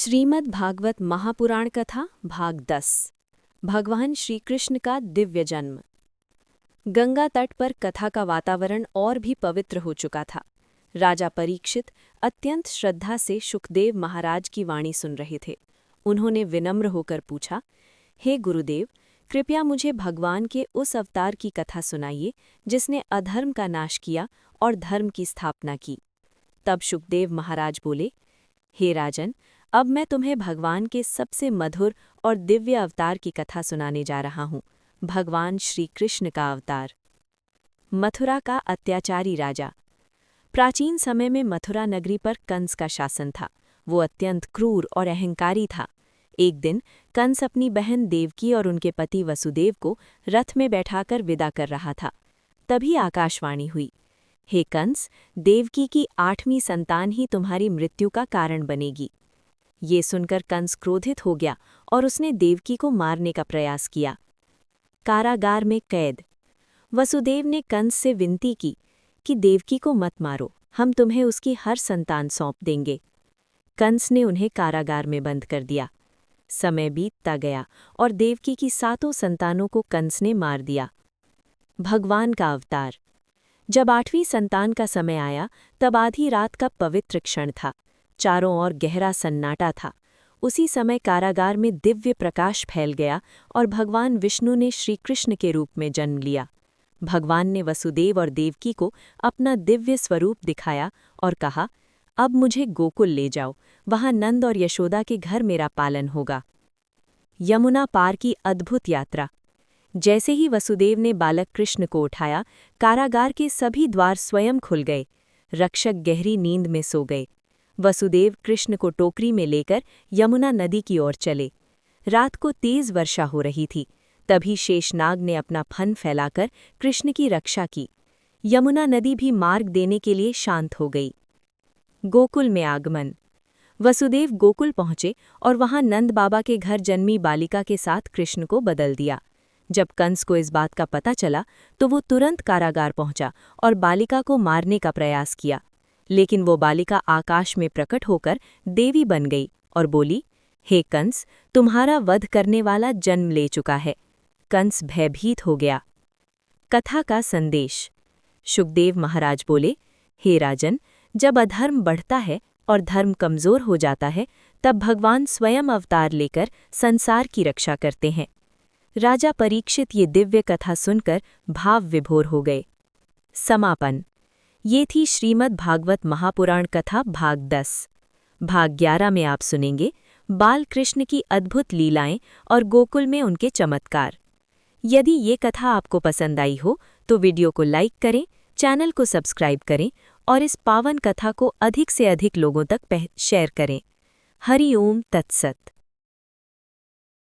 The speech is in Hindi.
श्रीमद् भागवत महापुराण कथा भाग 10। भगवान श्री कृष्ण का दिव्य जन्म। गंगा तट पर कथा का वातावरण और भी पवित्र हो चुका था। राजा परीक्षित अत्यंत श्रद्धा से सुखदेव महाराज की वाणी सुन रहे थे। उन्होंने विनम्र होकर पूछा, हे गुरुदेव, कृपया मुझे भगवान के उस अवतार की कथा सुनाइए जिसने अधर्म का नाश किया और धर्म की स्थापना की। तब सुखदेव महाराज बोले, हे राजन, अब मैं तुम्हें भगवान के सबसे मधुर और दिव्य अवतार की कथा सुनाने जा रहा हूँ, भगवान श्री कृष्ण का अवतार। मथुरा का अत्याचारी राजा। प्राचीन समय में मथुरा नगरी पर कंस का शासन था। वो अत्यंत क्रूर और अहंकारी था। एक दिन कंस अपनी बहन देवकी और उनके पति वसुदेव को रथ में बैठाकर विदा कर रहा था। तभी आकाशवाणी हुई, हे कंस, देवकी की 8वीं संतान ही तुम्हारी मृत्यु का कारण बनेगी। ये सुनकर कंस क्रोधित हो गया और उसने देवकी को मारने का प्रयास किया। कारागार में कैद। वसुदेव ने कंस से विनती की कि देवकी को मत मारो, हम तुम्हें उसकी हर संतान सौंप देंगे। कंस ने उन्हें कारागार में बंद कर दिया। समय बीतता गया और देवकी की 7 संतानों को कंस ने मार दिया। भगवान का अवतार। जब 8वीं संतान का समय आया तब आधी रात का पवित्र क्षण था। चारों ओर गहरा सन्नाटा था। उसी समय कारागार में दिव्य प्रकाश फैल गया और भगवान विष्णु ने श्री कृष्ण के रूप में जन्म लिया। भगवान ने वसुदेव और देवकी को अपना दिव्य स्वरूप दिखाया और कहा, अब मुझे गोकुल ले जाओ, वहां नंद और यशोदा के घर मेरा पालन होगा। यमुना पार की अद्भुत यात्रा। जैसे ही वसुदेव ने बालक कृष्ण को उठाया, कारागार के सभी द्वार स्वयं खुल गए। रक्षक गहरी नींद में सो गए। वसुदेव कृष्ण को टोकरी में लेकर यमुना नदी की ओर चले। रात को तेज वर्षा हो रही थी। तभी शेषनाग ने अपना फन फैलाकर कृष्ण की रक्षा की। यमुना नदी भी मार्ग देने के लिए शांत हो गई। गोकुल में आगमन। वसुदेव गोकुल पहुंचे और वहां नंद बाबा के घर जन्मी बालिका के साथ कृष्ण को बदल दिया। जब कंस को इस बात का पता चला तो वो तुरंत कारागार पहुंचा और बालिका को मारने का प्रयास किया। लेकिन वो बालिका आकाश में प्रकट होकर देवी बन गई और बोली, हे कंस, तुम्हारा वध करने वाला जन्म ले चुका है। कंस भयभीत हो गया। कथा का संदेश। सुखदेव महाराज बोले, हे राजन, जब अधर्म बढ़ता है और धर्म कमजोर हो जाता है तब भगवान स्वयं अवतार लेकर संसार की रक्षा करते हैं। राजा परीक्षित ये दिव्य कथा सुनकर भाव विभोर हो गए। समापन। ये थी श्रीमद् भागवत महापुराण कथा भाग 10। भाग 11 में आप सुनेंगे बाल कृष्ण की अद्भुत लीलाएं और गोकुल में उनके चमत्कार। यदि ये कथा आपको पसंद आई हो तो वीडियो को लाइक करें, चैनल को सब्सक्राइब करें और इस पावन कथा को अधिक से अधिक लोगों तक शेयर करें। हरि ओम तत्सत।